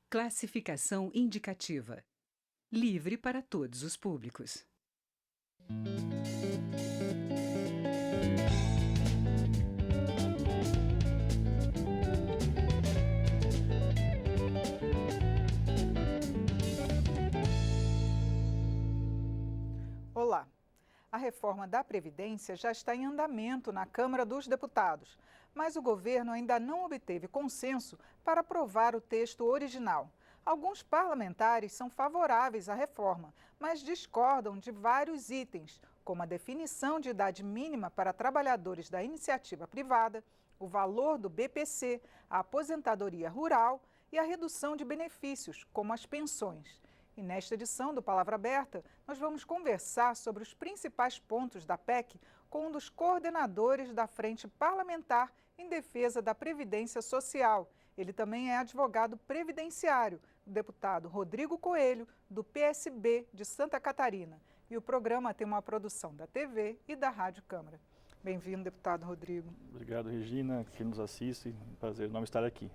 Classificação indicativa. Livre para todos os públicos. Olá! A reforma da Previdência já está em andamento na Câmara dos Deputados, mas o governo ainda não obteve consenso para aprovar o texto original. Alguns parlamentares são favoráveis à reforma, mas discordam de vários itens, como a definição de idade mínima para trabalhadores da iniciativa privada, o valor do BPC, a aposentadoria rural e a redução de benefícios, como as pensões. E nesta edição do Palavra Aberta, nós vamos conversar sobre os principais pontos da PEC com um dos coordenadores da Frente Parlamentar em Defesa da Previdência Social. Ele também é advogado previdenciário, o deputado Rodrigo Coelho, do PSB de Santa Catarina. E o programa tem uma produção da TV e da Rádio Câmara. Bem-vindo, deputado Rodrigo. Obrigado, Regina, que nos assiste. Prazer enorme estar aqui.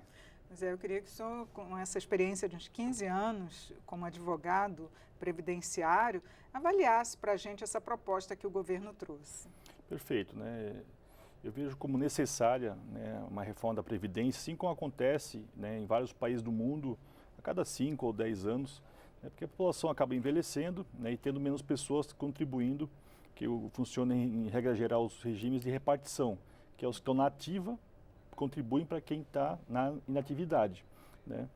Eu queria que o senhor, com essa experiência de uns 15 anos como advogado previdenciário, avaliasse para a gente essa proposta que o governo trouxe. Perfeito, né? Eu vejo como necessária, né, uma reforma da Previdência, assim como acontece, né, em vários países do mundo, a cada 5 ou 10 anos, né, porque a população acaba envelhecendo, né, e tendo menos pessoas contribuindo, que funcionam em regra geral os regimes de repartição, que é os que estão na ativa, contribuem para quem está na inatividade, né?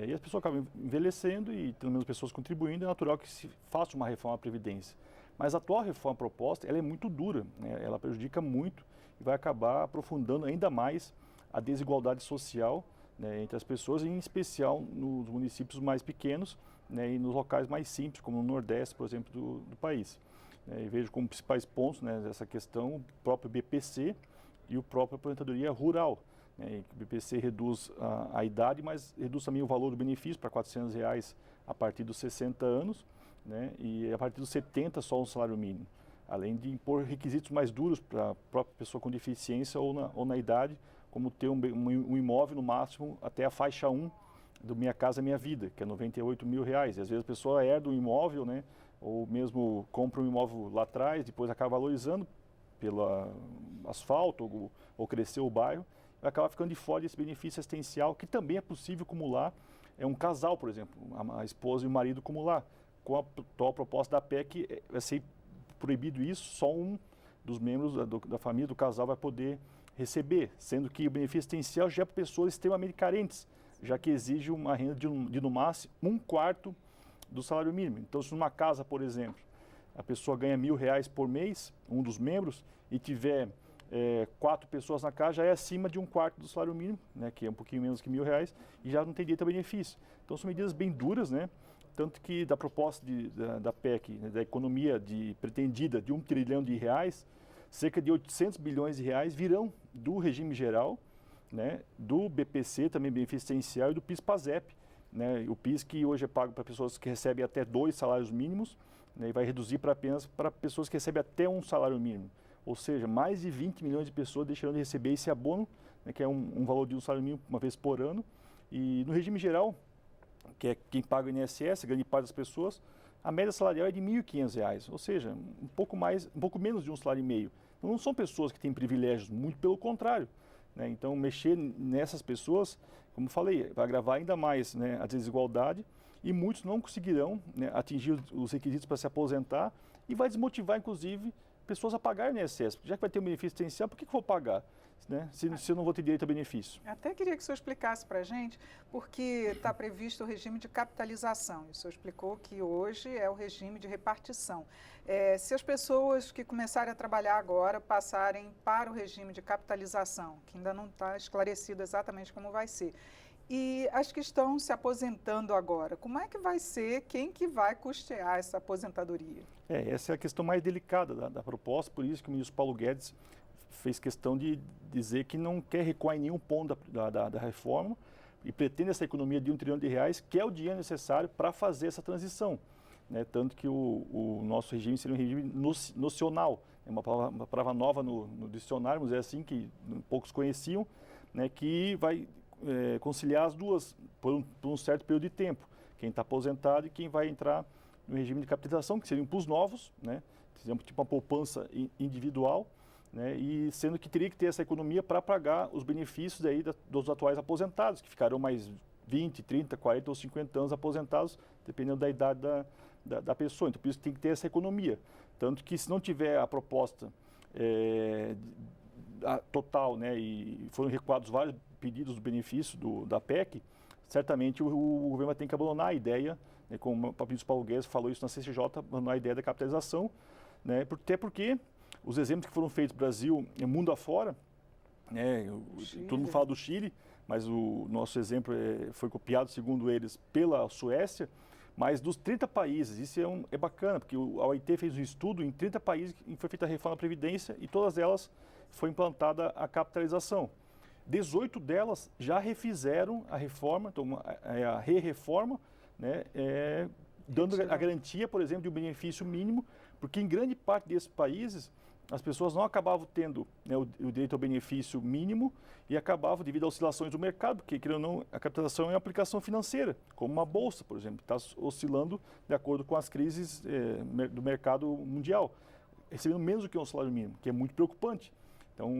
E as pessoas acabam envelhecendo e tendo menos pessoas contribuindo, é natural que se faça uma reforma à Previdência. Mas a atual reforma proposta, ela é muito dura, né? Ela prejudica muito e vai acabar aprofundando ainda mais a desigualdade social, né, entre as pessoas, em especial nos municípios mais pequenos, né, e nos locais mais simples, como no Nordeste, por exemplo, do país. E vejo como principais pontos, né, dessa questão o próprio BPC, e o próprio aposentadoria rural, né? O BPC reduz a idade, mas reduz também o valor do benefício para R$400 a partir dos 60 anos, né? E a partir dos 70 só um salário mínimo, além de impor requisitos mais duros para a própria pessoa com deficiência ou na idade, como ter um imóvel no máximo até a faixa 1 do Minha Casa Minha Vida, que é R$98 mil. E às vezes a pessoa herda um imóvel, né? Ou mesmo compra um imóvel lá atrás, depois acaba valorizando pelo asfalto ou crescer o bairro, acaba ficando de fora desse benefício assistencial, que também é possível acumular, um casal, por exemplo, a esposa e o marido acumular. Com a atual proposta da PEC, vai ser proibido isso, só um dos membros da família, do casal, vai poder receber, sendo que o benefício assistencial já é para pessoas extremamente carentes, já que exige uma renda de no máximo 1/4 do salário mínimo. Então, se numa casa, por exemplo, a pessoa ganha R$1.000 por mês, um dos membros, e tiver 4 pessoas na casa, já é acima de 1/4 do salário mínimo, né, que é um pouquinho menos que R$1.000, e já não tem direito a benefício. Então são medidas bem duras, né, tanto que da proposta da PEC, né, da economia pretendida de R$1 trilhão, cerca de R$800 bilhões virão do regime geral, né, do BPC, também benefício assistencial, e do PIS/PASEP, né, o PIS que hoje é pago para pessoas que recebem até 2 salários mínimos, né, e vai reduzir apenas para pessoas que recebem até um salário mínimo. Ou seja, mais de 20 milhões de pessoas deixarão de receber esse abono, né, que é um valor de um salário mínimo uma vez por ano. E no regime geral, que é quem paga o INSS, grande parte das pessoas, a média salarial é de R$1.500, ou seja, um pouco menos de um salário e meio. Então não são pessoas que têm privilégios, muito pelo contrário, né? Então mexer nessas pessoas, como falei, vai agravar ainda mais, né, a desigualdade, e muitos não conseguirão, né, atingir os requisitos para se aposentar, e vai desmotivar, inclusive, pessoas a pagar o INSS. Já que vai ter um benefício assistencial, por que eu vou pagar, né, se eu não vou ter direito a benefício? Até queria que o senhor explicasse para a gente, porque está previsto o regime de capitalização. E o senhor explicou que hoje é o regime de repartição. Se as pessoas que começarem a trabalhar agora passarem para o regime de capitalização, que ainda não está esclarecido exatamente como vai ser, e as que estão se aposentando agora, como é que vai ser, quem que vai custear essa aposentadoria? Essa é a questão mais delicada da proposta, por isso que o ministro Paulo Guedes fez questão de dizer que não quer recuar em nenhum ponto da reforma e pretende essa economia de R$1 trilhão, que é o dinheiro necessário para fazer essa transição, né? Tanto que o nosso regime seria um regime nocional, é uma palavra nova no dicionário, vamos dizer assim, que poucos conheciam, né? Que vai conciliar as duas por um certo período de tempo. Quem está aposentado e quem vai entrar no regime de capitalização, que seriam para os novos, né? Por exemplo, tipo uma poupança individual, né? E sendo que teria que ter essa economia para pagar os benefícios aí dos atuais aposentados, que ficarão mais 20, 30, 40 ou 50 anos aposentados, dependendo da idade da pessoa. Então, por isso tem que ter essa economia. Tanto que se não tiver a proposta total, né, e foram recuados vários pedidos do benefício da PEC, certamente o governo vai ter que abandonar a ideia, né, como o próprio Paulo Guedes falou isso na CCJ, abandonar a ideia da capitalização, né, até porque os exemplos que foram feitos no Brasil, mundo afora, né, todo mundo fala do Chile, mas o nosso exemplo foi copiado, segundo eles, pela Suécia, mas dos 30 países, isso é bacana, porque a OIT fez um estudo em 30 países e foi feita a reforma da Previdência e todas elas foi implantada a capitalização. 18 delas já refizeram a reforma, então a re-reforma, né, dando a garantia, por exemplo, de um benefício mínimo, porque em grande parte desses países as pessoas não acabavam tendo, né, o direito ao benefício mínimo e acabavam, devido a oscilações do mercado, porque, querendo ou não, a capitalização é uma aplicação financeira, como uma bolsa, por exemplo, está oscilando de acordo com as crises do mercado mundial, recebendo menos do que um salário mínimo, que é muito preocupante. Então,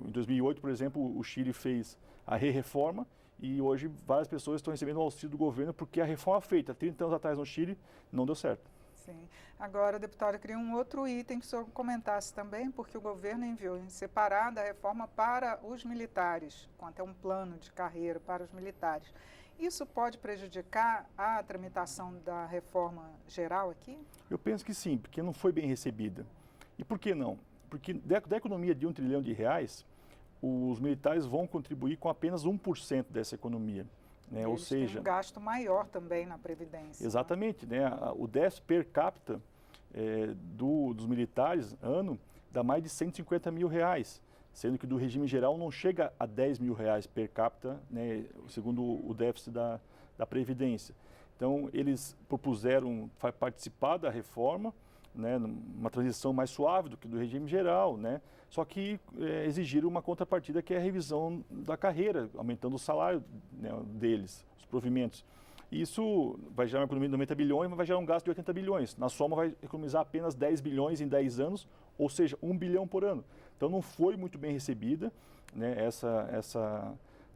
em 2008, por exemplo, o Chile fez a re-reforma e hoje várias pessoas estão recebendo o auxílio do governo porque a reforma feita 30 anos atrás no Chile não deu certo. Sim. Agora, deputada, eu queria um outro item que o senhor comentasse também, porque o governo enviou em separada a reforma para os militares, com até um plano de carreira para os militares. Isso pode prejudicar a tramitação da reforma geral aqui? Eu penso que sim, porque não foi bem recebida. E por que não? Porque da economia de R$1 trilhão, os militares vão contribuir com apenas 1% dessa economia. Né? Ou seja, têm um gasto maior também na Previdência. Exatamente. Né? O déficit per capita dos militares, ano, dá mais de R$150 mil, sendo que do regime geral não chega a R$10 mil per capita, né? Segundo o déficit da Previdência. Então, eles propuseram participar da reforma, né, uma transição mais suave do que do regime geral, né, só que exigiram uma contrapartida que é a revisão da carreira, aumentando o salário, né, deles, os provimentos. Isso vai gerar uma economia de 90 bilhões, mas vai gerar um gasto de 80 bilhões. Na soma vai economizar apenas 10 bilhões em 10 anos, ou seja, 1 bilhão por ano. Então não foi muito bem recebida, né, essa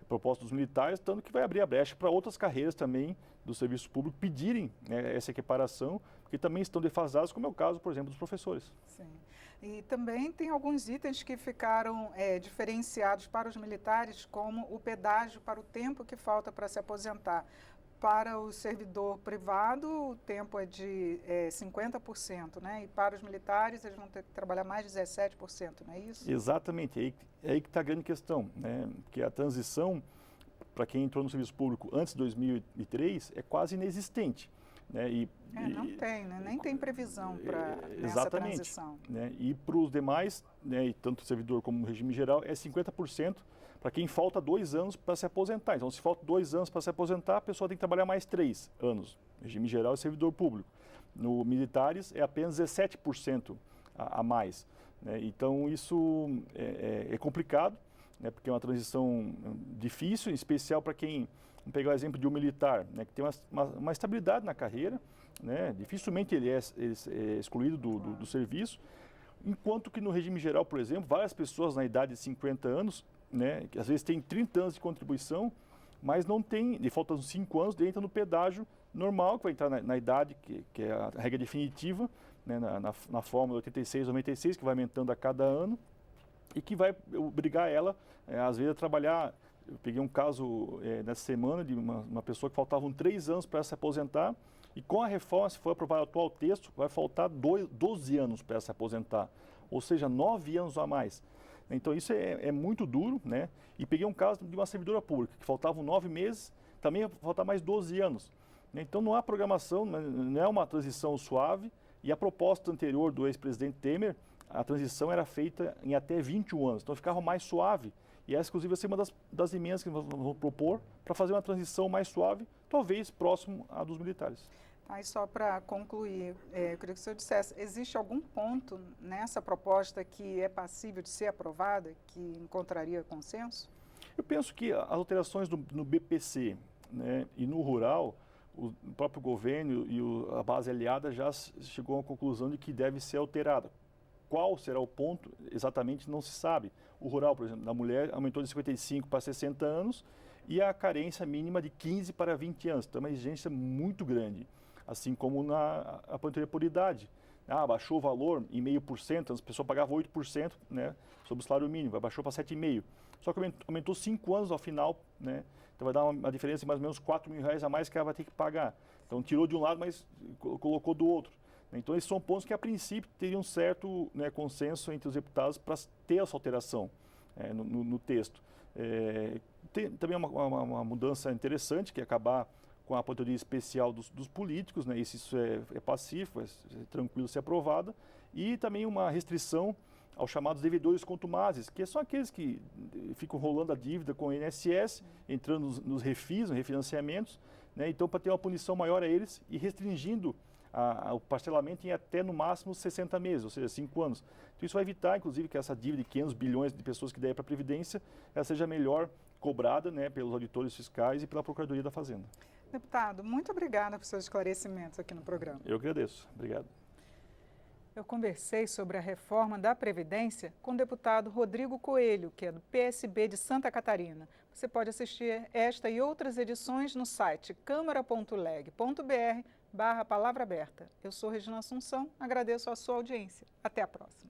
proposta dos militares, tanto que vai abrir a brecha para outras carreiras também do serviço público pedirem, né, essa equiparação, que também estão defasados, como é o caso, por exemplo, dos professores. Sim. E também tem alguns itens que ficaram diferenciados para os militares, como o pedágio para o tempo que falta para se aposentar. Para o servidor privado, o tempo é de 50%, né? E para os militares, eles vão ter que trabalhar mais de 17%, não é isso? Exatamente, é aí que está a grande questão, né? Porque a transição, para quem entrou no serviço público antes de 2003, é quase inexistente. Né? Não tem, né? Nem tem previsão para essa transição. Né? E para os demais, né, e tanto o servidor como o regime geral, é 50% para quem falta 2 anos para se aposentar. Então, se falta 2 anos para se aposentar, a pessoa tem que trabalhar mais 3 anos. Regime geral é servidor público. No militares é apenas 17% a mais. Né? Então, isso é complicado, né, porque é uma transição difícil, em especial para quem, vamos pegar o exemplo de um militar, né, que tem uma estabilidade na carreira, né, dificilmente ele é excluído do serviço, enquanto que no regime geral, por exemplo, várias pessoas na idade de 50 anos, né, que às vezes têm 30 anos de contribuição, mas não tem, de falta uns 5 anos, entra no pedágio normal, que vai entrar na idade, que é a regra definitiva, né, na fórmula 86 ou 96, que vai aumentando a cada ano, e que vai obrigar ela, às vezes, a trabalhar. Eu peguei um caso nessa semana de uma pessoa que faltavam 3 anos para se aposentar, e com a reforma, se for aprovado o atual texto, vai faltar 12 anos para se aposentar, ou seja, 9 anos a mais. Então isso é muito duro, né? E peguei um caso de uma servidora pública, que faltavam 9 meses, também ia faltar mais 12 anos. Então não há programação, não é uma transição suave, e a proposta anterior do ex-presidente Temer, a transição era feita em até 21 anos, então ficava mais suave. E essa, inclusive, vai ser uma das emendas que nós vamos propor para fazer uma transição mais suave, talvez próximo à dos militares. Tá, e só para concluir, eu queria que o senhor dissesse, existe algum ponto nessa proposta que é passível de ser aprovada, que encontraria consenso? Eu penso que as alterações no BPC, né, e no rural, o próprio governo e a base aliada já chegou à conclusão de que deve ser alterada. Qual será o ponto exatamente não se sabe. O rural, por exemplo, da mulher aumentou de 55 para 60 anos e a carência mínima de 15 para 20 anos. Então é uma exigência muito grande, assim como na aposentadoria por idade. Baixou o valor em 0,5%, as pessoas pagavam 8%, né, sobre o salário mínimo, baixou para 7,5%. Só que aumentou 5 anos ao final, né, então vai dar uma diferença de mais ou menos R$ 4.000 a mais que ela vai ter que pagar. Então tirou de um lado, mas colocou do outro. Então esses são pontos que a princípio teriam um certo, né, consenso entre os deputados para ter essa alteração no texto. Tem também uma mudança interessante, que é acabar com a aposentadoria especial dos políticos, né? Isso é pacífico, é tranquilo ser aprovada, e também uma restrição aos chamados devedores contumazes, que são aqueles que ficam rolando a dívida com o INSS, entrando nos refis, nos refinanciamentos, né? Então, para ter uma punição maior a eles e restringindo o parcelamento em até no máximo 60 meses, ou seja, 5 anos. Então, isso vai evitar, inclusive, que essa dívida de 500 bilhões de pessoas que der para a Previdência, ela seja melhor cobrada, né, pelos auditores fiscais e pela Procuradoria da Fazenda. Deputado, muito obrigada por seus esclarecimentos aqui no programa. Eu agradeço. Obrigado. Eu conversei sobre a reforma da Previdência com o deputado Rodrigo Coelho, que é do PSB de Santa Catarina. Você pode assistir esta e outras edições no site câmara.leg.br/palavra aberta. Eu sou Regina Assunção, agradeço a sua audiência. Até a próxima.